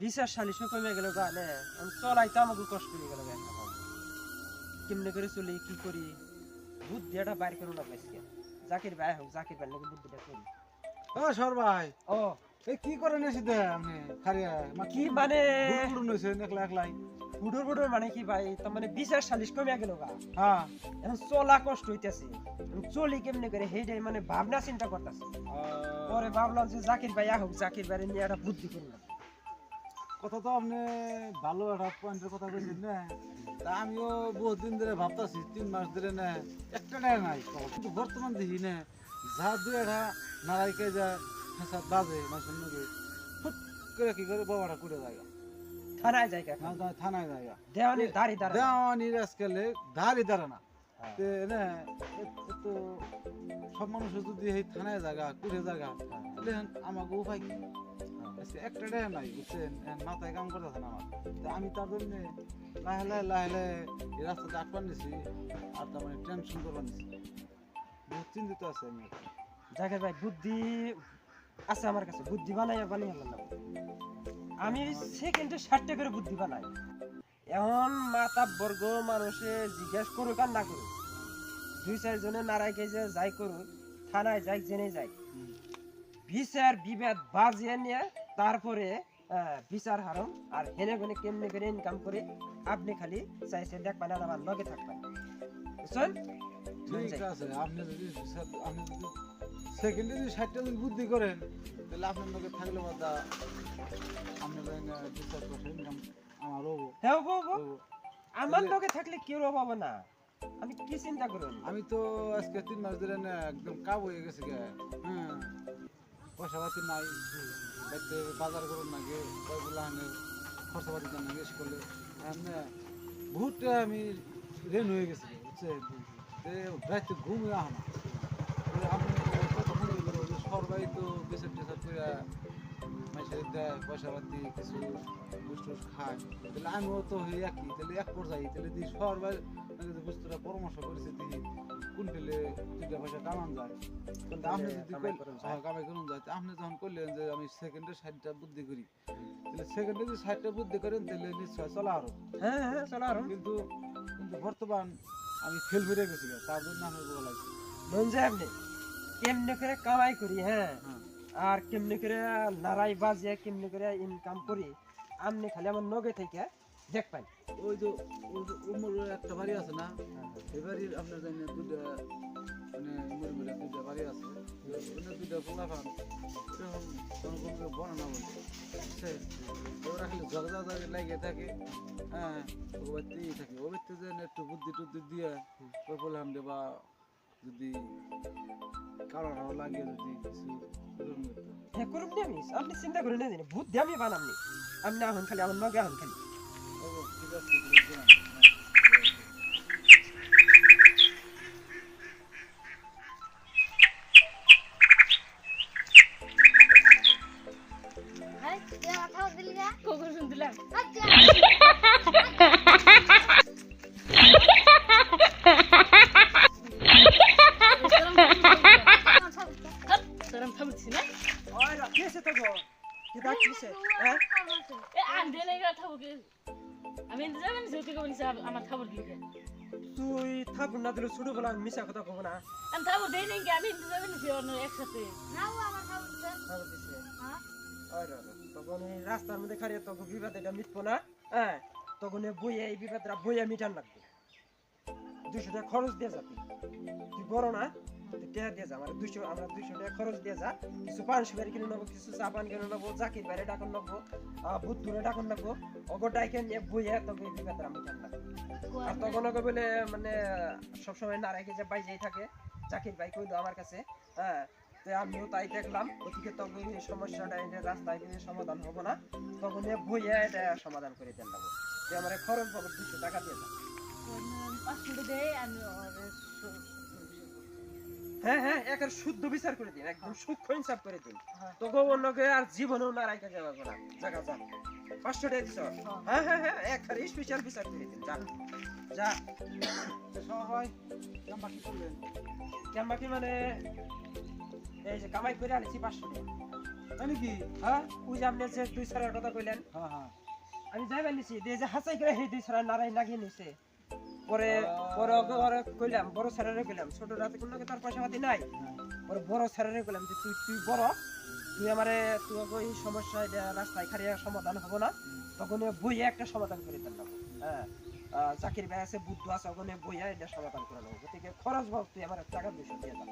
বিচার সালিশও কমে গেল জানে আমি চলাই তো আমাকে কষ্ট হয়ে গেল একটা কেমনে করে চলি কি করি বুদ্ধি একটা বাইর করে না পাইছি জাকির ভাই হোক জাকির ভাই নাকি বুদ্ধিটা করি ও সর ভাই ও এই কি করে নেছি দে আপনি খারিয়া কি মানে গুড় নইছে একলা একলাই বুড়োর বুড়োর মানে কি ভাই তার মানে বিচার সালিশ কমে গেল গা হ্যাঁ এখন চলা কষ্ট হইতেছে চলি কেমনে করে সেইটাই মানে ভাবনা চিন্তা করতেছে পরে ভাবলাম যে জাকির ভাই হোক জাকির ভাই নিয়ে একটা বুদ্ধি করলাম কথা তো আপনি ভালো একটা পয়েন্টের কথা কইছেন না তা আমিও বহুত দিন ধরে ভাবতাছি 3 মাস ধরে না একটা টাকা নাই কিন্তু বর্তমান দেখি না যা দুই একটা নারাইকে যায় ফেসা বাজে মাসের নগে ফুট করে কি করে বাবাটা করে যায় থানায় জায়গা না যায় থানায় যায় দেওয়ানি দাড়ি দাঁড়া দেওয়ানির আজকালে ধারি দাঁড়া না তে না তো সব মানুষ যদি এই থানায় জায়গা কুড়ে জায়গা তাহলে আমাকে উপায় কি একটা টাকা নাই বুঝছেন মাথায় কাম করতেছে না আমার আমি তার জন্য লাহে এই রাস্তাতে আটকান নিছি আর তার মানে টেনশন করবার নিছি বহুত চিন্তিত আছে আমি জাকির ভাই বুদ্ধি আছে আমার কাছে বুদ্ধি বানাইয়া হলাম আমি সেকেন্ডে 60টা করে বুদ্ধি বানাই এখন মাতা বর্গ মানুষে জিজ্ঞেস করুক আর না করুক 2-4 জনে নারায় গেছে যাই করুক থানায় যাই জেনে যাই বিচার বিবাদ বাজিয়ে নিয়ে তারপরে বিচার হারম আর হেনে গনে কেমনে করে ইনকাম করে আপনি খালি চাইছে দেখবেন আর আমার লগে থাকবেন বুঝছেন ঠিক আছে আপনি যদি সেকেন্ডে যদি 60টা যদি বুদ্ধি করেন তাহলে আপনার লগে থাকলে বাদা আপনি বিচার করতে ইনকাম আমার হবো হ্যাঁ বাবু আমার লগে থাকলে কেউ পাবো না আমি কি চিন্তা করুন আমি তো আজকে 3 মাস ধরে না একদম কাব হয়ে গেছে গে হ্যাঁ পয়সা পাতি নাই বাইতে বাজার করুন না গে কয়গুলো আনে খরচা পাতি দেন না গে স্কুলে এমনি বহুতটা আমি রেন হয়ে গেছি বুঝছেন রাতে ঘুমিয়ে আহ না আপনি সরকারি তো বেসের টেসার করে মাইসের দেয় পয়সা পাতি কিছু বুস্টুস খায় তাহলে আমিও তো হই একই তাহলে এক পর্যায়ে তাহলে দিই সরকার বুঝতে পরামর্শ করেছে দিই কোন পেলে 2টা পয়সা কামান যায় কিন্তু আপনি যদি কামাই করুন যায় আপনি যখন করলেন যে আমি সেকেন্ডে 60টা বুদ্ধি করি তাহলে সেকেন্ডে যদি 60টা বুদ্ধি করেন তাহলে নিশ্চয় চলা আরো হ্যাঁ চলা আরো কিন্তু বর্তমান আমি ফেল হয়ে গেছি তার জন্য আমি বলাই মন যায় আপনি কেমনে করে কামাই করি হ্যাঁ আর কেমনে করে লড়াই বাজিয়ে কেমনে করে ইনকাম করি আপনি খালি আমার নগে থেকে দেখ পাই ওই যে উমর একটা বাড়ি আছে না এই বাড়ির আপনার জানেন 2টা মানে উমর 2টা বাড়ি আছে ওখানে 2টা পোলা পান এরকম কোনো বর্ণনা বলছে ওরা খালি ঝগড়া লাগিয়ে থাকে হ্যাঁ ও বাড়িতেই থাকে ও বাড়িতে যেন একটু বুদ্ধি টুদ্ধি দিয়ে ওই বললাম যে বা যদি কারো লাগিয়ে যদি কিছু হ্যাঁ করুন আমি আপনি চিন্তা করে না জানি বুদ্ধি আমি বানামনি আমি না হন খালি আমার নগে হন খালি ঠিক আছে তুই থাকুন না দিলে ছোট বলা মিশা কথা কব না আমি থাকবো দেই নাকি আমি যাবেন একসাথে তখন রাস্তার মধ্যে খারিয়ে তখন বিবাদ এটা মিটবো না হ্যাঁ তখন বইয়ে এই বিবাদটা বইয়ে মিটান লাগবে 200 টাকা খরচ দিয়ে যাবি তুই বড় না টাকা দিয়ে যা আমরা 200 টাকা খরচ দিয়ে যা কিছু পান সুপারি কিনে নেবো কিছু চা পান কিনে নেবো জাকির বাইরে ডাকন নেবো বুদ্ধুরে ডাকন নেবো অগোটাইকে নিয়ে বইয়ে তখন এই বিবাদটা মিটান লাগবে আর তখন ওকে বলে মানে সবসময় নারায়কে যে বাইজেই থাকে জাকির ভাই কইলো আমার কাছে হ্যাঁ আমিও তাই দেখলাম ওদিকে তখন এই সমস্যাটা রাস্তায় সমাধান হবো না তখন বইয়ে এটা সমাধান করে দেন লাগবো যে আমার খরচ পাবো 200 টাকা দিয়ে হ্যাঁ একের শুদ্ধ বিচার করে দিন একদম সূক্ষ্ম হিসাব করে দিন তোকে অন্যকে আর জীবনেও না রাখা যাবে না জায়গা যান 500 টাকা দিছ হ্যাঁ একের স্পেশাল বিচার করে দিন যা সবাই কামাকি করলেন কামাকি মানে এই যে কামাই করে আনছি 500 টাকা তাই নাকি? হ্যাঁ ওই যে আপনি যে 2 ছড়ার কথা কইলেন হ্যাঁ হ্যাঁ আমি যাইবা নিছি দিয়ে যে হাসাই করে সেই 2 ছড়া নারাই লাগিয়ে নিছে পরে পরে ওরে কইলাম বড় স্যারেরে কইলাম ছোট রাতে কোন নাকি তার পয়সা পাতি নাই পরে বড় স্যারেরে কইলাম যে তুই বড় তুই আমারে তুই ওই সমস্যা এটা রাস্তায় খারিয়া সমাধান হবে না তখন বইয়ে একটা সমাধান করে দিলাম হ্যাঁ জাকির ভাই আছে বুদ্ধ আছে ওখানে বইয়া এটা সমাধান করে নেবো গতিকে খরচ ভাব তুই আমার টাকা 200 দিয়ে দাও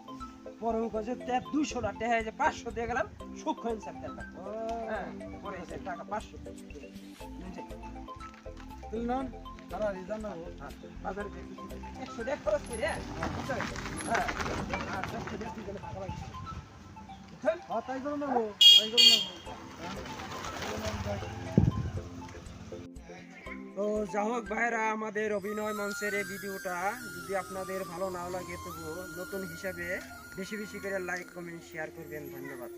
পরে ও কইছে 200 না টাকা যে 500 দিয়ে গেলাম সুখ হইন স্যার দেন হ্যাঁ পরে এসে টাকা 500 তুই নন তারা রিজান না বাজারে 100 টাকা খরচ করে হ্যাঁ আর 100 টাকা তুই গেলে ভাগাভাগি হ্যাঁ তাই করে নেবো তাই করে নেবো তো যাই হোক ভাইরা আমাদের অভিনয় মঞ্চের এই ভিডিওটা যদি আপনাদের ভালো না লাগে তবুও নতুন হিসাবে বেশি বেশি করে লাইক কমেন্ট শেয়ার করবেন ধন্যবাদ।